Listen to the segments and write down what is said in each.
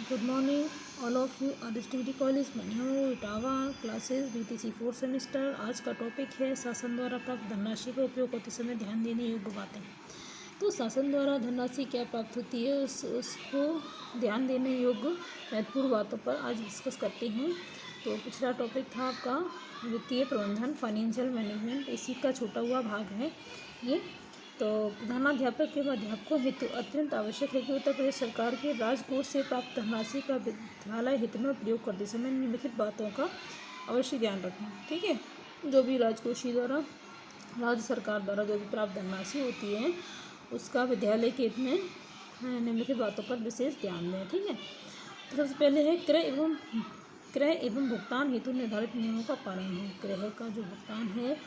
Good morning all of you. Adarsh degree college Manihao Etawah classes BTC 4th semester. आज का topic है शासन द्वारा प्राप्त धनराशि का उपयोग करते समय ध्यान देने योग्य बातें। तो शासन द्वारा धनराशि क्या प्राप्त होती है उसको ध्यान देने योग्य महत्वपूर्ण बातों पर आज डिस्कस करते हैं। तो पिछला टॉपिक था आपका वित्तीय प्रबंधन, फाइनेंशियल मैनेजमेंट, इसी का छोटा हुआ भाग है ये। तो प्रधानाध्यापक एवं अध्यापकों हेतु अत्यंत आवश्यक है कि उत्तर प्रदेश सरकार के राजकोष से प्राप्त धनराशि का विद्यालय हित में प्रयोग करते समय निम्नलिखित बातों का अवश्य ध्यान रखें। ठीक है, जो भी राजकोषीय द्वारा राज्य सरकार द्वारा जो भी प्राप्त धनराशि होती है उसका विद्यालय के हित में निम्नलिखित बातों पर विशेष ध्यान दें। ठीक है, तो सबसे पहले है क्रय एवं भुगतान हेतु निर्धारित नियमों का पालन हो। क्रय का जो भुगतान है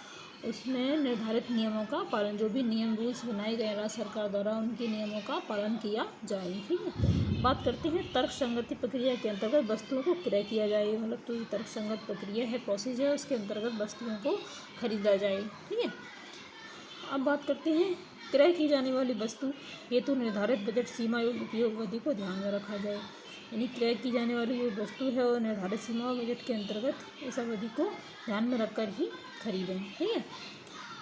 उसमें निर्धारित नियमों का पालन, जो भी नियम रूल्स बनाए गए राज्य सरकार द्वारा उनके नियमों का पालन किया जाए। ठीक है, बात करते हैं तर्क संगति प्रक्रिया के अंतर्गत वस्तुओं को क्रय किया जाए। मतलब तो ये तर्क संगत प्रक्रिया है, प्रोसेस है, उसके अंतर्गत वस्तुओं को खरीदा जाए। ठीक है, अब बात करते हैं क्रय की जाने वाली वस्तु हेतु निर्धारित बजट सीमा एवं उपयोग अवधि को ध्यान में रखा जाए। यानी क्रय की जाने वाली जो वस्तु है वो निर्धारित सीमा और बजट के अंतर्गत इस अवधि को ध्यान में रखकर ही खरीदें। ठीक है,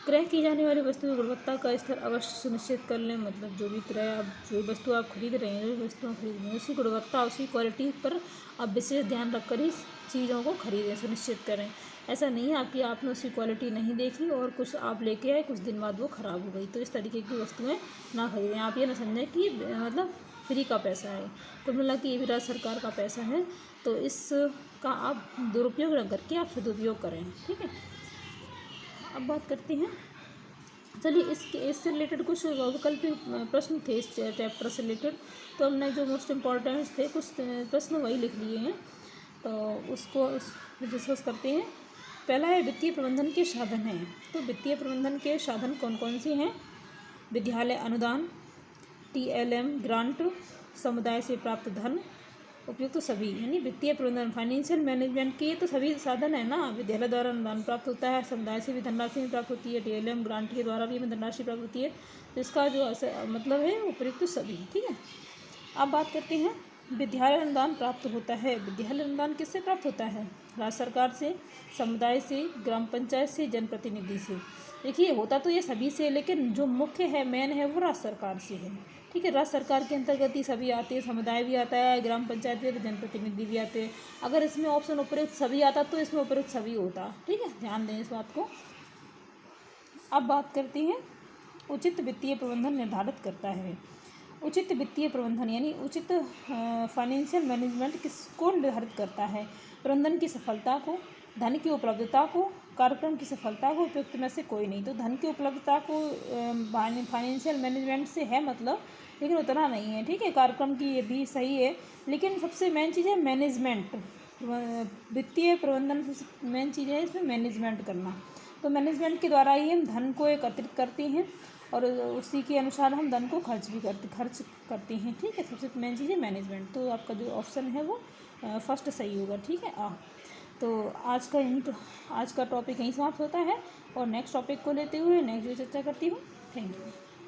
क्रय की जाने वाली वस्तु की गुणवत्ता का स्तर अवश्य सुनिश्चित कर लें। मतलब जो भी क्रय आप जो वस्तु आप खरीद रहे हैं, जो भी वस्तुएं खरीद रहे हैं, उसकी गुणवत्ता उसकी क्वालिटी पर आप विशेष ध्यान रखकर ही चीज़ों को खरीदें, सुनिश्चित करें। ऐसा नहीं है आपकी आपने उसकी क्वालिटी नहीं देखी और कुछ आप लेके आए, कुछ दिन बाद वो ख़राब हो गई, तो इस तरीके की वस्तुएं ना खरीदें। आप ये ना समझें कि मतलब फ्री का पैसा है, तो मिला कि ये भी राज्य सरकार का पैसा है, तो इसका आप दुरुपयोग न करके आप सदुपयोग करें। ठीक है, अब बात करते हैं, चलिए इससे रिलेटेड कुछ वैकल्पिक प्रश्न थे इस चैप्टर से रिलेटेड, तो हमने जो मोस्ट इम्पॉर्टेंट थे कुछ प्रश्न वही लिख लिए हैं, तो उसको डिस्कस करते हैं। पहला है वित्तीय प्रबंधन के साधन हैं। तो वित्तीय प्रबंधन के साधन कौन कौन से हैं? विद्यालय अनुदान, TLM ग्रांट, समुदाय से प्राप्त धन, उपयुक्त तो सभी, यानी वित्तीय प्रबंधन फाइनेंशियल मैनेजमेंट के तो सभी साधन है ना। विद्यालय द्वारा अनुदान प्राप्त होता है, समुदाय से भी धनराशि प्राप्त होती है, TLM ग्रांट के द्वारा भी हमें धनराशि प्राप्त होती है, तो इसका जो मतलब है उपयुक्त तो सभी। ठीक है, अब बात करते हैं विद्यालय अनुदान प्राप्त होता है। विद्यालय अनुदान किससे प्राप्त होता है? राज्य सरकार से, समुदाय से, ग्राम पंचायत से, जनप्रतिनिधि से। देखिए होता तो ये सभी से, लेकिन जो मुख्य है मेन है वो राज्य सरकार से है। ठीक है, राज्य सरकार के अंतर्गत ही सभी आते हैं, समुदाय भी आता है, ग्राम पंचायत भी, जनप्रतिनिधि भी आते हैं। अगर इसमें ऑप्शन उपयुक्त सभी आता तो इसमें उपयुक्त सभी होता। ठीक है, ध्यान दें इस बात को। अब बात करते हैं उचित वित्तीय प्रबंधन निर्धारित करता है। उचित वित्तीय प्रबंधन यानी उचित फाइनेंशियल मैनेजमेंट किसको निर्धारित करता है? प्रबंधन की सफलता को, धन की उपलब्धता को, कार्यक्रम की सफलता को, उपयुक्त में से कोई नहीं। तो धन की उपलब्धता को फाइनेंशियल मैनेजमेंट से है मतलब, लेकिन उतना नहीं है। ठीक है, कार्यक्रम की ये भी सही है, लेकिन सबसे मेन चीज़ है मैनेजमेंट। वित्तीय प्रबंधन मेन चीज़ है इसमें मैनेजमेंट करना। तो मैनेजमेंट के द्वारा ही हम धन को एकत्रित करते हैं और उसी के अनुसार हम धन को खर्च करते हैं। ठीक है, सबसे मेन चीज़ है मैनेजमेंट। तो आपका जो ऑप्शन है वो फर्स्ट सही होगा। ठीक है, तो आज का टॉपिक यहीं समाप्त होता है और नेक्स्ट टॉपिक को लेते हुए नेक्स्ट जो चर्चा करती हूँ। Thank you.